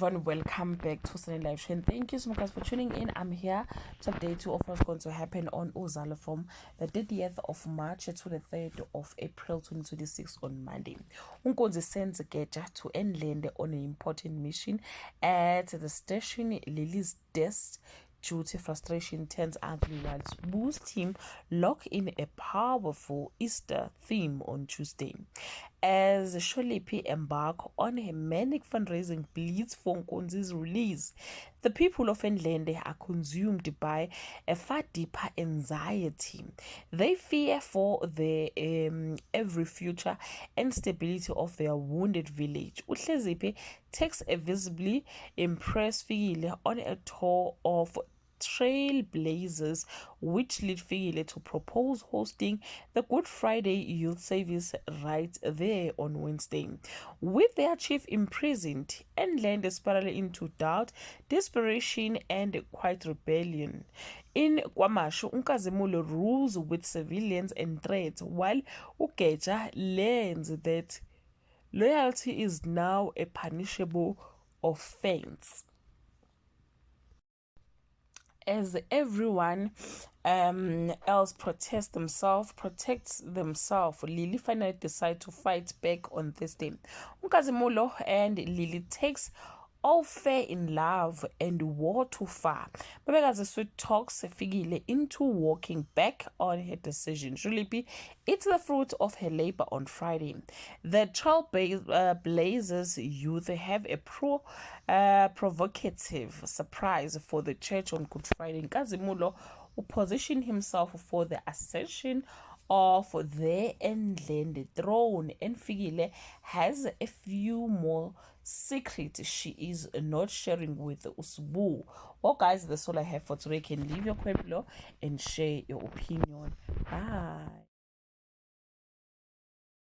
everyone, welcome back to Sunny Live Trend. Thank you so much for tuning in. I'm here to update you of what's going to happen on Uzalo from the 30th of March to the 3rd of April 2026 on Monday. Unkonzi sends Geja to Enlende on an important mission at the station Lily's desk. Due to frustration turns ugly while Boo's team lock in a powerful Easter theme on Tuesday. As Sholipi embark on a manic fundraising blitz for Nkonzi's release, the people of Enlende are consumed by a far deeper anxiety. They fear for the every future and stability of their wounded village. Uhlezipe takes a visibly impressed Fikile on a tour of trailblazers, which lead Fikile to propose hosting the Good Friday Youth Service right there on Wednesday. With their chief imprisoned, Enlende spiraling into doubt, desperation, and quiet rebellion. In KwaMashu, Nkazimulo rules with civilians and threats, while Ugeja learns that loyalty is now a punishable offense. As everyone else protects themselves, Lily finally decides to fight back on Thursday. Nkazimulo and Lily takes all fair in love and war too far. Babekazi Sweet talks Fikile into walking back on her decision. Julipi eats the fruit of her labor on Friday. The Trailblazers youth have a provocative surprise for the church on Good Friday. Nkazimulo will position himself for the ascension of the Enlende throne, and Fikile has a few more secrets she is not sharing with Usbu. Well guys, that's all I have for today. You can leave your comment below and share your opinion. Bye.